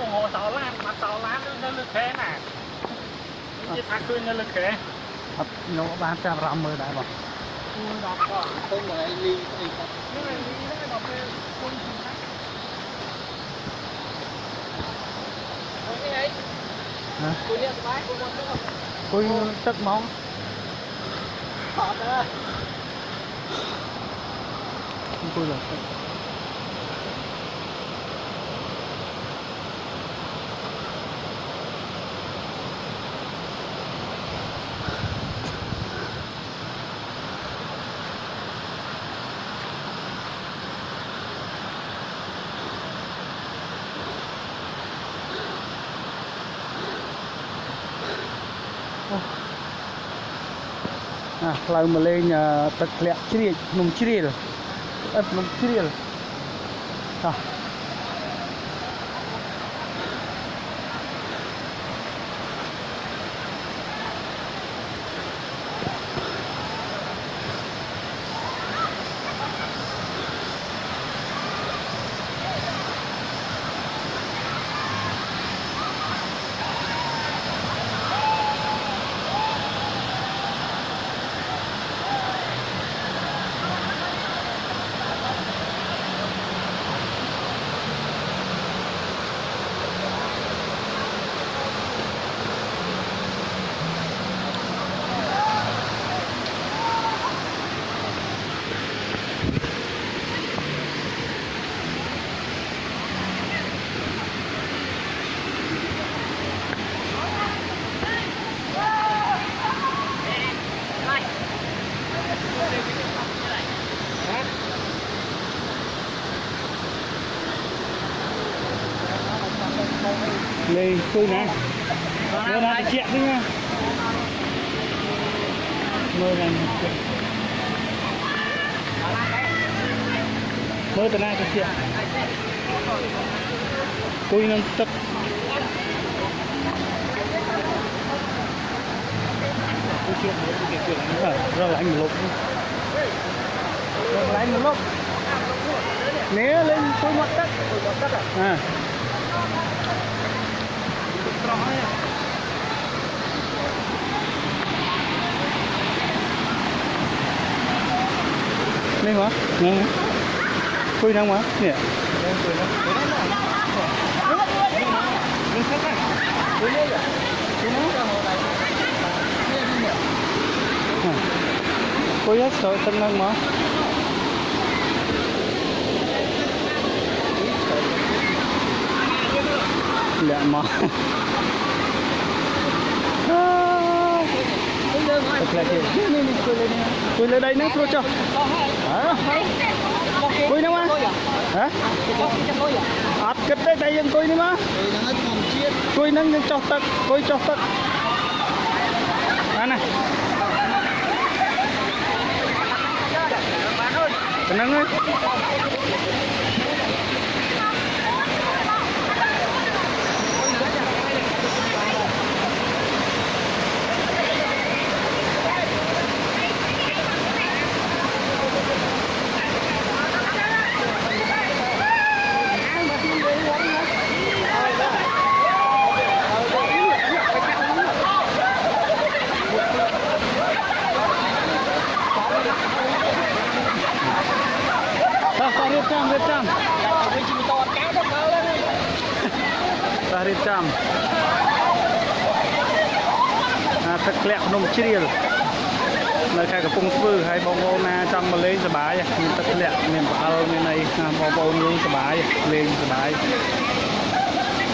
ủng hộ sáu lan mặt sáu lan nó lực thế nè cái thằng cười nó lực thế nó bán cho làm mười đại bảo đọc quá tôi mà ai ly thì nhưng mà ly nó đọc lên con gì khác cái ấy cô nhận máy cô muốn không cô tức mong họ đó cô rồi lalu melenya terlihat ceril, num ceril, num ceril, Đây, tôi nè, đưa ra thì chuyện đi nha. Mời này, mời từ nay thì chuyện. Tôi nâng tất. Tôi chuyện nữa, tôi chuyện rồi là anh một lúc. Rồi là anh một lúc. Né lên tôi mặt tất. À. Đây hả? Nè. Khui năng mà. Nè. Khui hết sợ tân năng mà. Lẹ mà. Khui lên đây nữa thôi cho. Khui nữa mà. Hả? Át kết đây đâyยังkhui nữa mà. Khui nâng cho tật, khui cho tật. Này. Nâng ơi. Rip Jamទឹកធ្លាក់ភ្នំជ្រៀលនៅខេត្តកំពង់ស្ពឺហើយបងប្អូនណាចង់មកលេងសប្បាយមានទឹកធ្លាក់មានផ្អើលមានអីបងប្អូនយើងសប្បាយលេងសប្បាយ